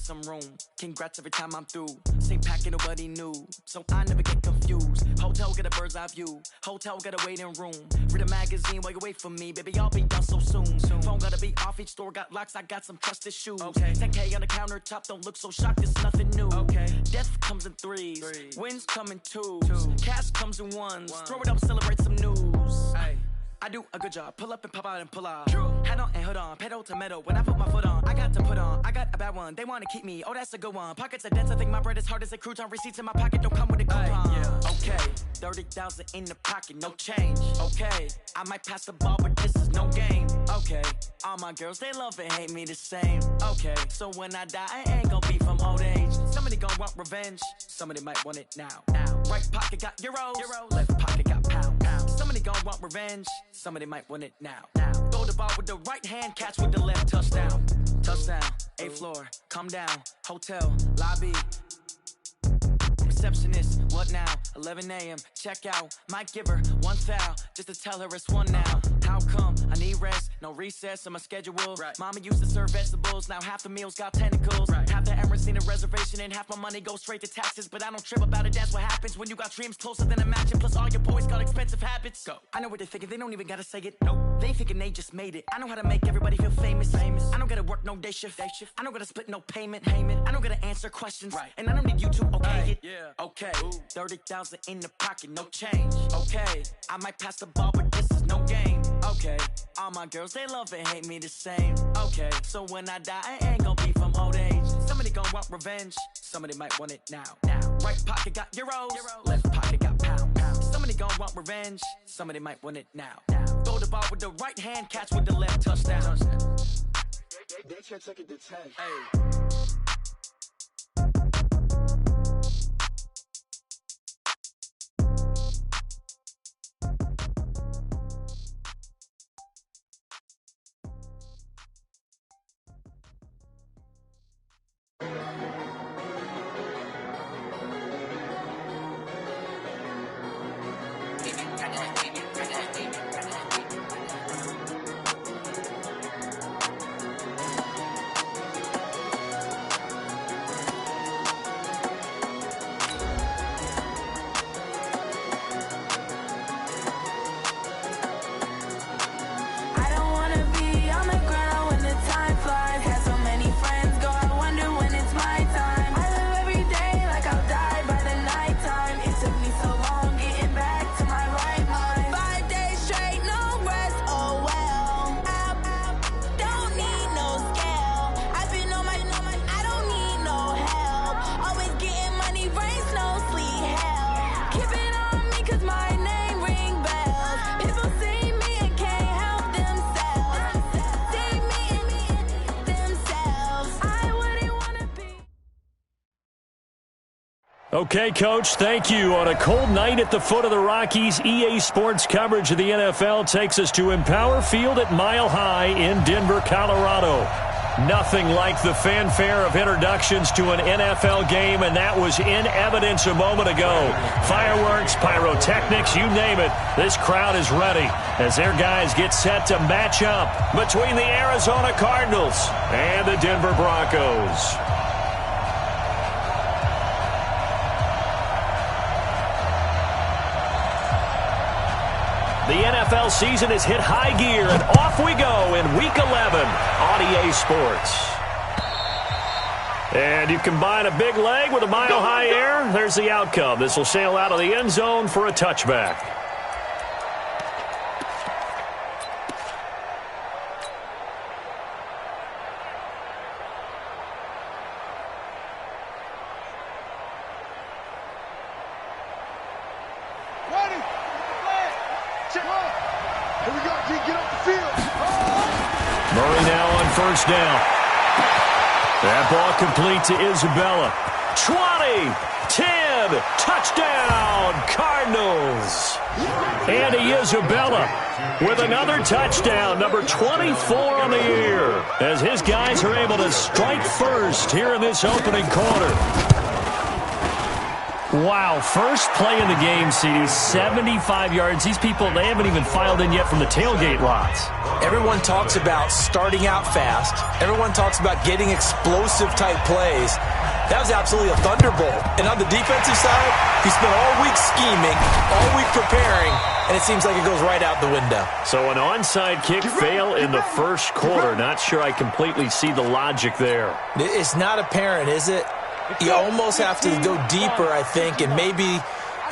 some room. Congrats every time I'm through. Same packet, nobody knew, so I never get confused. Hotel got a bird's eye view. Hotel got a waiting room. Read a magazine while you wait for me, baby. I'll be done so soon. Phone gotta be off. Each store got locks. I got some trusted shoes. 10K on the countertop. Don't look so shocked. It's nothing new. Death comes in threes. Wins come in twos. Cash comes in ones. Throw it up, celebrate some news. I do a good job. Pull up and pop out and pull out. Hat on and hood on. Pedal to metal. When I put my foot on, I got to put on. I got a bad one. They want to keep me. Oh, that's a good one. Pockets are dense. I think my bread is hard as a crouton. Receipts in my pocket don't come with a coupon. Okay, 30,000 in the pocket, no change. Okay, I might pass the ball, but this is no game. Okay, all my girls, they love and hate me the same. Okay, so when I die, I ain't gonna be from old age. Somebody gon' want revenge. Somebody might want it now. Right pocket got euros. Left pocket got pounds. Somebody gon' want revenge. Somebody might want it now. Throw the ball with the right hand, catch with the left. Touchdown. Touchdown. 8th floor. Come down. Hotel. Lobby. Receptionist, what now? 11 a.m. Check out. Might give her one foul just to tell her it's one now. How come? I need rest. No recess on my schedule. Mama used to serve vegetables. Now half the meals got tentacles. Half the Emirates need a reservation and half my money goes straight to taxes. But I don't trip about it. That's what happens when you got dreams closer than a match. And plus all your boys got expensive habits. Go. I know what they're thinking. They don't even gotta say it. Nope. They thinking they just made it. I know how to make everybody feel famous. I don't gotta work no day shift. I don't gotta split no payment. I don't gotta answer questions. And I don't need you to okay it. Okay, 30,000 in the pocket, no change. Okay, I might pass the ball, but this is no game. Okay, all my girls, they love and hate me the same. Okay, so when I die, I ain't gonna be from old age. Somebody gon' want revenge. Somebody might want it now. Right pocket got euros. Left pocket got pounds. Somebody gon' want revenge. Somebody might want it now. Throw the ball with the right hand, catch with the left. Touchdown. They can't take it to 10. Okay, Coach, thank you. On a cold night at the foot of the Rockies, EA Sports coverage of the NFL takes us to Empower Field at Mile High in Denver, Colorado. Nothing like the fanfare of introductions to an NFL game, and that was in evidence a moment ago. Fireworks, pyrotechnics, you name it. This crowd is ready as their guys get set to match up between the Arizona Cardinals and the Denver Broncos. The NFL season has hit high gear, and off we go in Week 11 on EA Sports. And you combine a big leg with a mile-high air, there's the outcome. This will sail out of the end zone for a touchback. Murray now on first down. That ball complete to Isabella. 20, 10, touchdown, Cardinals. Andy Isabella with another touchdown, number 24 on the year, as his guys are able to strike first here in this opening quarter. Wow, first play in the game, CD, 75 yards. These people, they haven't even filed in yet from the tailgate lots. Everyone talks about starting out fast. Everyone talks about getting explosive-type plays. That was absolutely a thunderbolt. And on the defensive side, you spent all week scheming, all week preparing, and it seems like it goes right out the window. So an onside kick fail in the first quarter. Not sure I completely see the logic there. It's not apparent, is it? You almost have to go deeper, I think, and maybe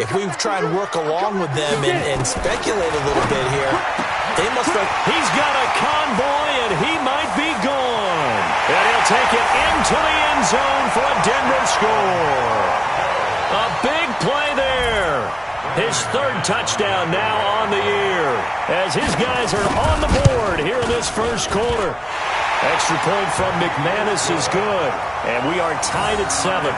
if we try and work along with them and speculate a little bit here, they must have... He's got a convoy, and he might be gone. And he'll take it into the end zone for a Denver score. A big play there. His third touchdown now on the year as his guys are on the board here in this first quarter. Extra point from McManus is good, and we are tied at 7.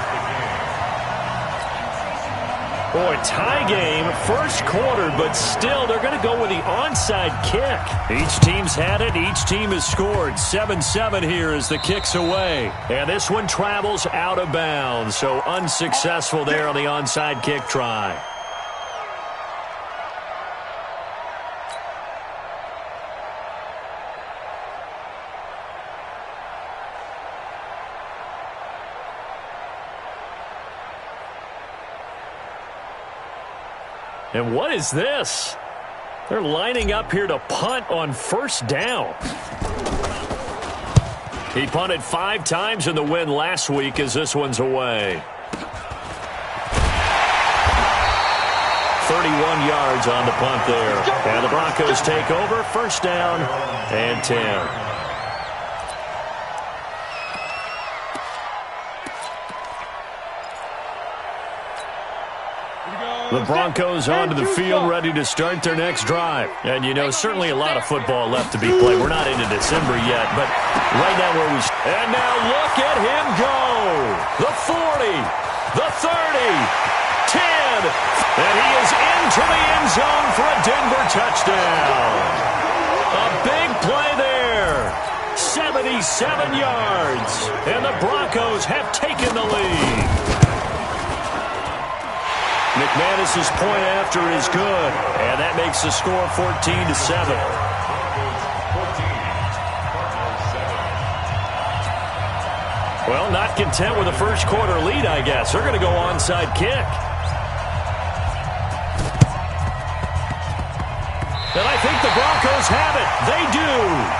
Boy, tie game, first quarter, but still they're going to go with the onside kick. Each team's had it. Each team has scored. 7-7 here as the kick's away. And this one travels out of bounds, so unsuccessful there on the onside kick try. And what is this? They're lining up here to punt on first down. He punted 5 times in the win last week as this one's away. 31 yards on the punt there. And the Broncos take over, first down and 10. The Broncos onto the field, ready to start their next drive. And, you know, certainly a lot of football left to be played. We're not into December yet, but right now where we... And now look at him go! The 40, the 30, 10, and he is into the end zone for a Denver touchdown. A big play there. 77 yards, and the Broncos have taken the lead. McManus's point after is good, and that makes the score 14-7. Well, not content with a first quarter lead, I guess. They're going to go onside kick. And I think the Broncos have it. They do.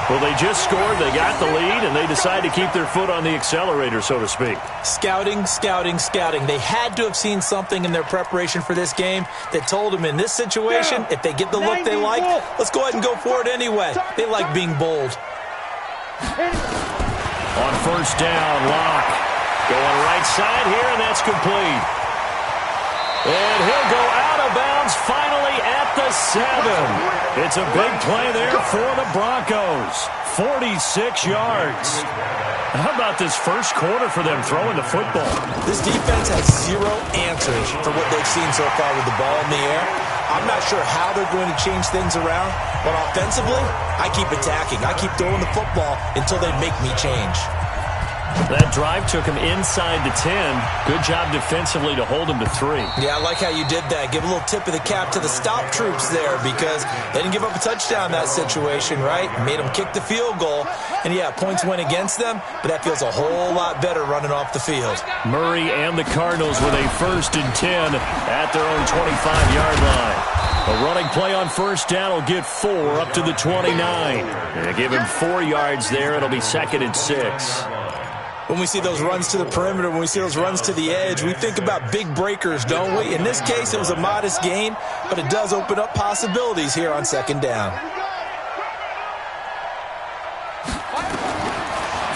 Well, they just scored, they got the lead, and they decide to keep their foot on the accelerator, so to speak. Scouting, scouting, scouting. They had to have seen something in their preparation for this game that told them in this situation, if they get the look they like, let's go ahead and go for it anyway. They like being bold. On first down, Locke going right side here, and that's complete. And he'll go out of bounds finally at the 7. It's a big play there for the Broncos. 46 yards. How about this first quarter for them throwing the football? This defense has 0 answers for what they've seen so far with the ball in the air. I'm not sure how they're going to change things around, but offensively, I keep attacking. I keep throwing the football until they make me change. That drive took him inside the 10. Good job defensively to hold him to 3. Yeah, I like how you did that. Give a little tip of the cap to the stop troops there because they didn't give up a touchdown in that situation, right? Made them kick the field goal. And, yeah, points went against them, but that feels a whole lot better running off the field. Murray and the Cardinals with a 1st and 10 at their own 25-yard line. A running play on first down will get 4 up to the 29. And give him 4 yards there. It'll be 2nd and 6. When we see those runs to the perimeter, when we see those runs to the edge, we think about big breakers, don't we? In this case, it was a modest gain, but it does open up possibilities here on 2nd down.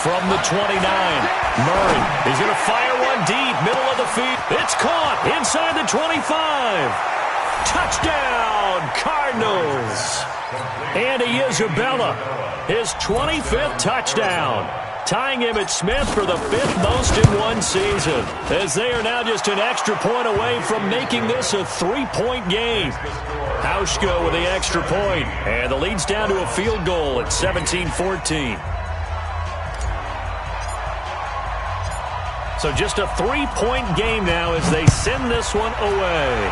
From the 29, Murray. He's going to fire one deep, middle of the field. It's caught inside the 25. Touchdown, Cardinals. Andy Isabella, his 25th touchdown. Tying him at Smith for the 5th most in one season, as they are now just an extra point away from making this a 3-point game. Hauschka with the extra point, and the lead's down to a field goal at 17-14. So just a 3-point game now as they send this one away.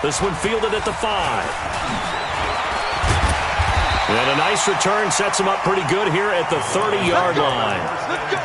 This one fielded at the 5. And a nice return sets them up pretty good here at the 30-yard line. Let's go.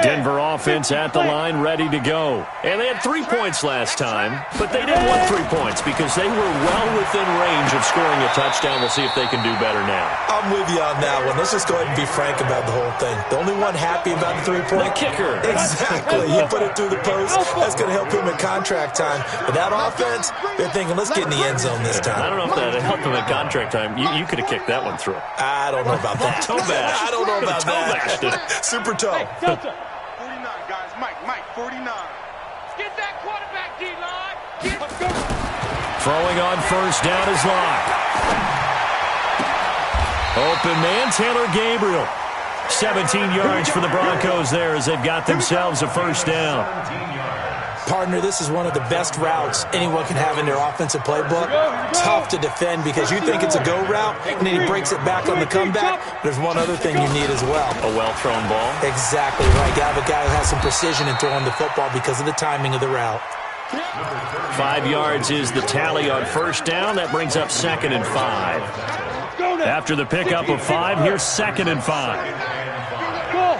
Denver offense at the line, ready to go. And they had 3 points last time, but they didn't want 3 points because they were well within range of scoring a touchdown. We'll see if they can do better now. I'm with you on that one. Let's just go ahead and be frank about the whole thing. The only one happy about the 3-point? The kicker. Exactly. He put it through the post. That's going to help him in contract time. But that offense, they're thinking, let's get in the end zone this time. I don't know if that helped him in contract time. You could have kicked that one through. I don't know about that. Toe bash. I don't know about toe that. bashed it. Super toe. Hey, Delta. 49, guys. Mike, 49. Get that quarterback, D-line. Let's go. Throwing on first down is Locke. Open man, Taylor Gabriel. 17 yards for the Broncos there as they've got themselves a first down. Partner, this is one of the best routes anyone can have in their offensive playbook. Tough to defend because you think it's a go route, and then he breaks it back on the comeback. There's one other thing you need as well. A well-thrown ball. Exactly right. Got a guy who has some precision in throwing the football because of the timing of the route. 5 yards is the tally on first down. That brings up 2nd and 5. After the pickup of 5, here's 2nd and 5. Go.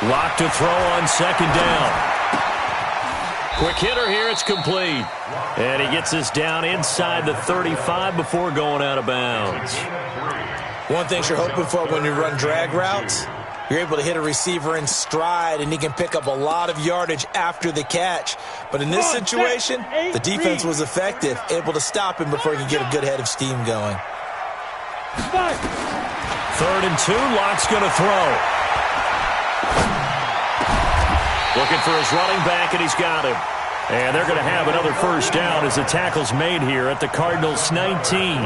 Lock to throw on 2nd down. Quick hitter here, it's complete. And he gets us down inside the 35 before going out of bounds. One thing you're hoping for when you run drag routes, you're able to hit a receiver in stride, and he can pick up a lot of yardage after the catch. But in this situation, the defense was effective, able to stop him before he could get a good head of steam going. 3rd and 2, Locke's going to throw. Looking for his running back, and he's got him. And they're going to have another first down as the tackle's made here at the Cardinals' 19.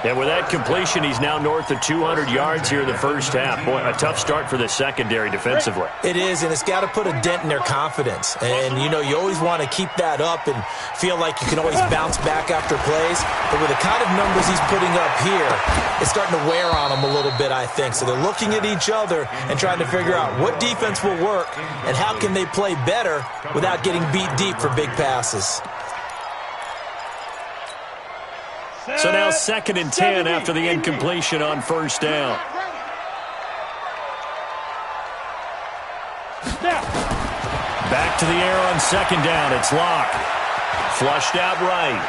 And with that completion, he's now north of 200 yards here in the first half. Boy, a tough start for the secondary defensively. It is, and it's got to put a dent in their confidence. And, you know, you always want to keep that up and feel like you can always bounce back after plays. But with the kind of numbers he's putting up here, it's starting to wear on them a little bit, I think. So they're looking at each other and trying to figure out what defense will work and how can they play better without getting beat deep for big passes. So now 2nd and 10 after the incompletion on first down. Back to the air on 2nd down. It's Locke. Flushed out right.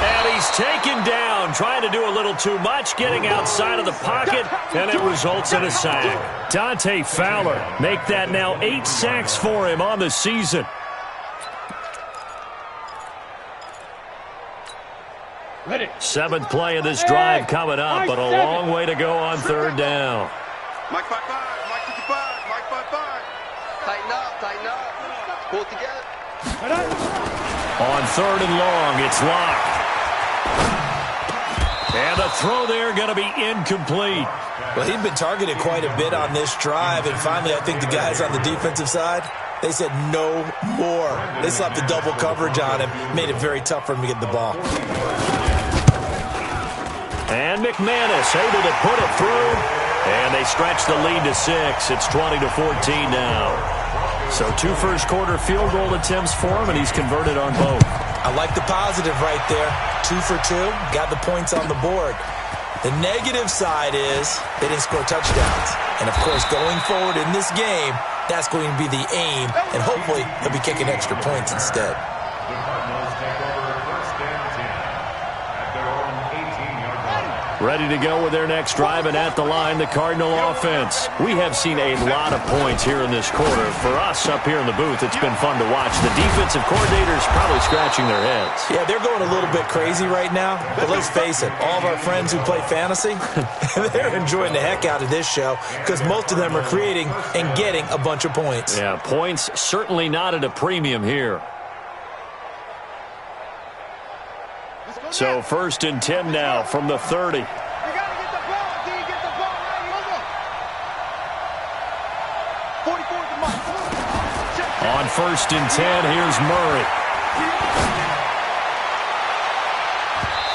And he's taken down, trying to do a little too much, getting outside of the pocket, and it results in a sack. Dante Fowler make that now 8 sacks for him on the season. Ready. 7th play of this drive coming up, but a long way to go on 3rd down. Mike 5-5. Mike 55. Mike 5-5. Tighten up. Pull it together. On 3rd and long, it's Locke. And the throw there going to be incomplete. Well, he'd been targeted quite a bit on this drive, and finally I think the guys on the defensive side, they said no more. They slapped the double coverage on him, made it very tough for him to get the ball. And McManus able to put it through. And they stretch the lead to 6. It's 20-14 now. So 2 first-quarter field goal attempts for him, and he's converted on both. I like the positive right there. 2 for 2, got the points on the board. The negative side is they didn't score touchdowns. And, of course, going forward in this game, that's going to be the aim, and hopefully he'll be kicking extra points instead. Ready to go with their next drive, and at the line, the Cardinal offense. We have seen a lot of points here in this quarter. For us up here in the booth, it's been fun to watch. The defensive coordinators probably scratching their heads. Yeah, they're going a little bit crazy right now, but let's face it, all of our friends who play fantasy, they're enjoying the heck out of this show because most of them are creating and getting a bunch of points. Yeah, points certainly not at a premium here. So 1st and 10 now from the 30. You got to get the ball. Do you get the ball right? Here we go. 44 to Mike. On 1st and 10, here's Murray.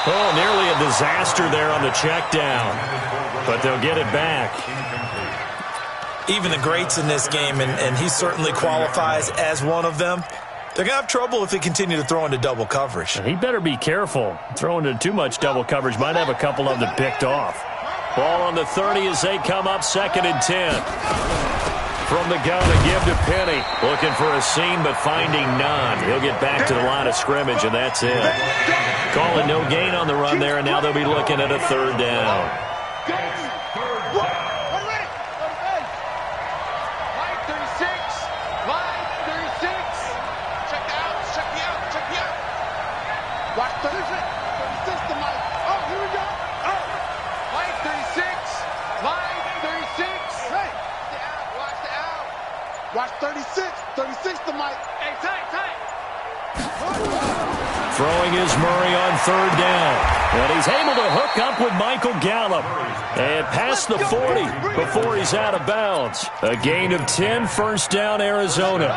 Oh, nearly a disaster there on the check down. But they'll get it back. Even the greats in this game, and he certainly qualifies as one of them, they're going to have trouble if they continue to throw into double coverage. He better be careful. Throwing into too much double coverage might have a couple of them picked off. Ball on the 30 as they come up 2nd and 10. From the gun to give to Penny. Looking for a seam, but finding none. He'll get back to the line of scrimmage, and that's it. Calling no gain on the run there, and now they'll be looking at a 3rd down. Watch 36 to Mike. Oh, here we go. Oh. Mike 36. Mike 36. Hey. Watch the out. Watch 36. 36 to Mike. Hey, tight. Throwing is Murray on 3rd down. And he's able to hook up with Michael Gallup. And past the 40 before he's out of bounds. A gain of 10, 1st down, Arizona.